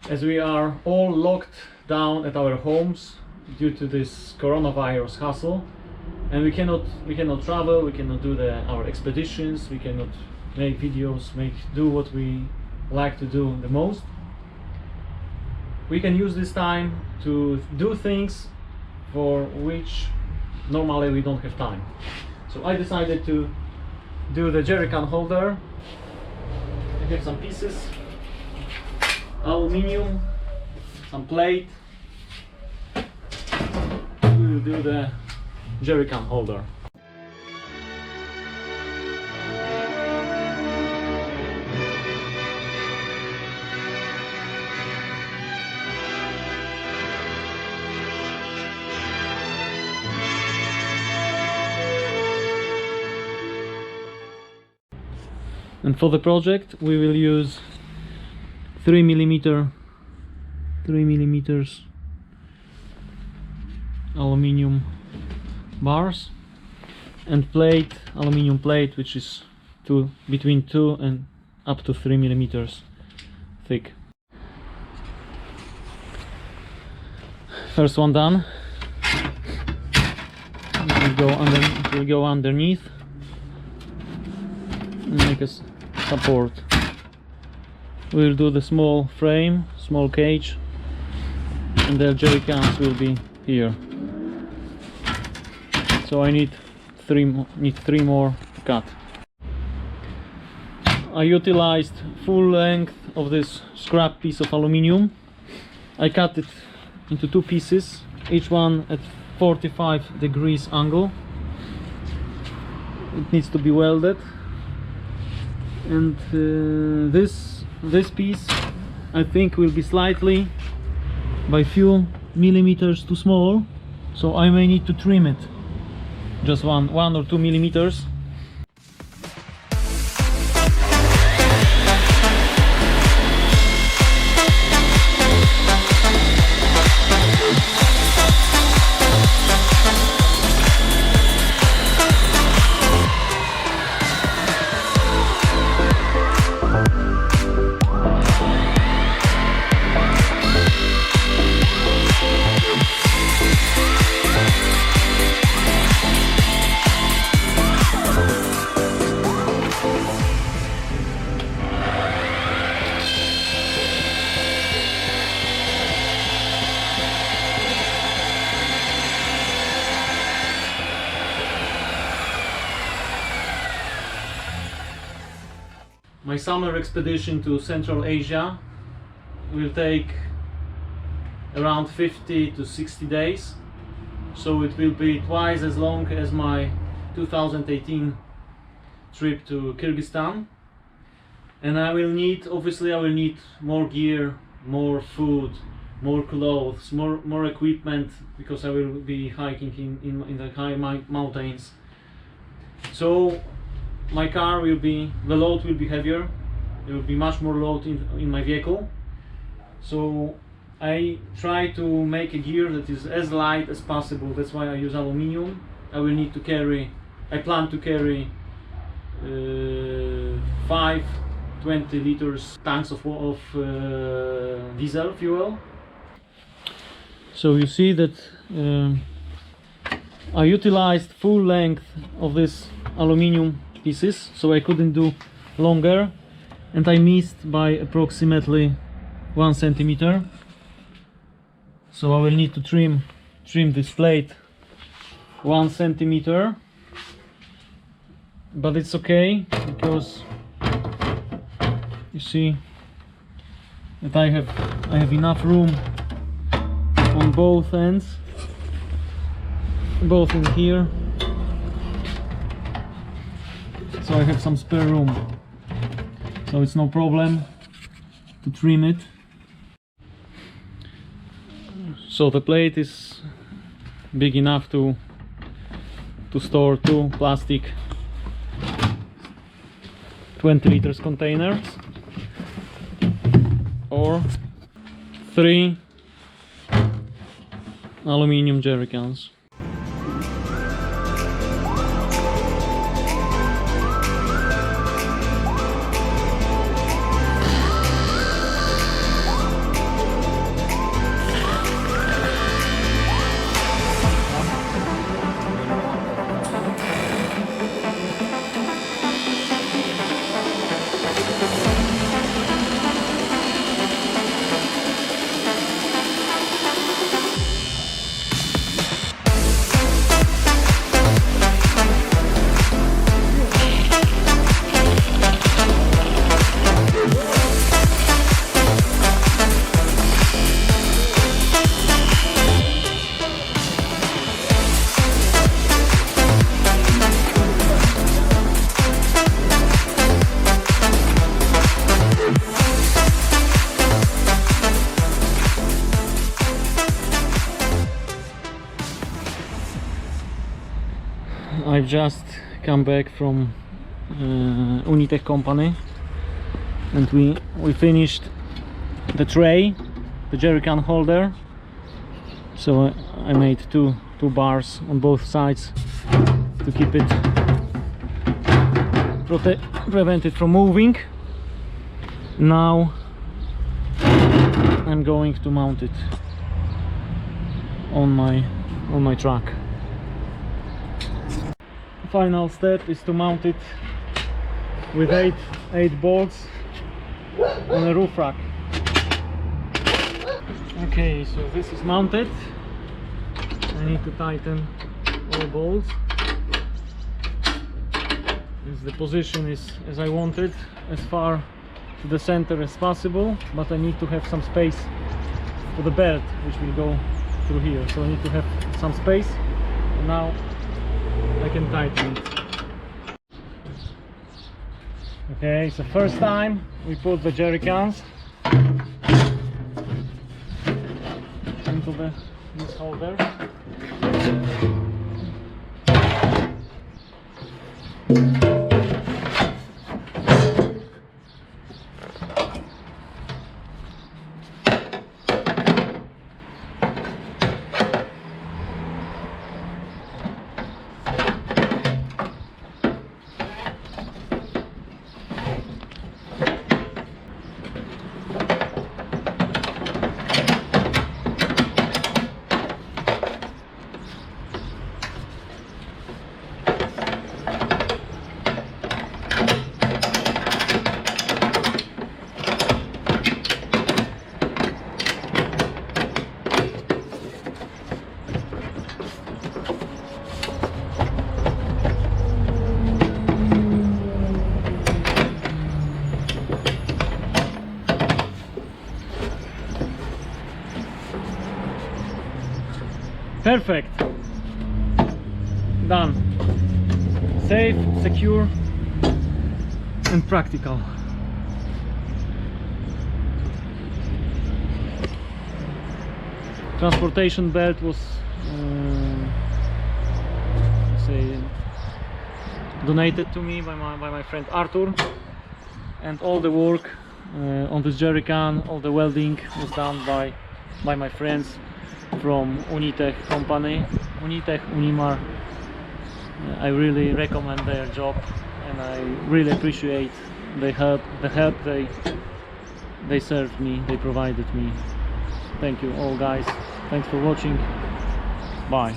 as we are all locked down at our homes due to this coronavirus hassle, and we cannot travel, we cannot do our expeditions, we cannot make videos, do what we like to do the most. We can use this time to do things for which normally we don't have time. So I decided to do the jerry can holder. I have some pieces, aluminium, some plate. We will do the jerry can holder. And for the project we will use 3 millimeters aluminium bars and aluminium plate, which is between 2 and up to 3 millimeters thick. First one done. It will go underneath and make us support. We'll do the small frame, small cage, and the jerry cans will be here. So I need three more to cut. I utilized full length of this scrap piece of aluminium. I cut it into 2 pieces, each one at 45 degrees angle. It needs to be welded. And this piece I think will be slightly by few millimeters too small, so I may need to trim it just 1 or 2 millimeters. My summer expedition to Central Asia will take around 50 to 60 days, so it will be twice as long as my 2018 trip to Kyrgyzstan. And obviously I will need more gear, more food, more clothes, more equipment, because I will be hiking in the high mountains. So my car the load will be heavier. There will be much more load in my vehicle. So I try to make a gear that is as light as possible. That's why I use aluminium. I plan to carry 5 20 liters tanks of diesel fuel. So you see that I utilized full length of this aluminium pieces, so I couldn't do longer, and I missed by approximately 1 centimeter. So I will need to trim this plate 1 centimeter, but it's okay because you see that I have enough room on both ends, both in here. So I have some spare room, so it's no problem to trim it. So the plate is big enough to store 2 plastic 20 liters containers or 3 aluminium jerry cans. I've just come back from Unitech company, and we finished the tray, the jerry can holder. So I made two bars on both sides to keep it prevent it from moving. Now I'm going to mount it on my truck. Final step is to mount it with eight bolts on a roof rack. Okay, so this is mounted. I need to tighten all bolts. The position is as I wanted, as far to the center as possible, but I need to have some space for the belt which will go through here, so I need to have some space, and now I can tighten it. Okay, so first time we put the jerry cans into this holder. Perfect. Done. Safe, secure, and practical. Transportation belt was donated to me by my friend Arthur, and all the work on this jerry can, all the welding was done by my friends from Unitech company, Unitech, Unimar. I really recommend their job, and I really appreciate the help they served me, they provided me. Thank you all guys, thanks for watching, bye.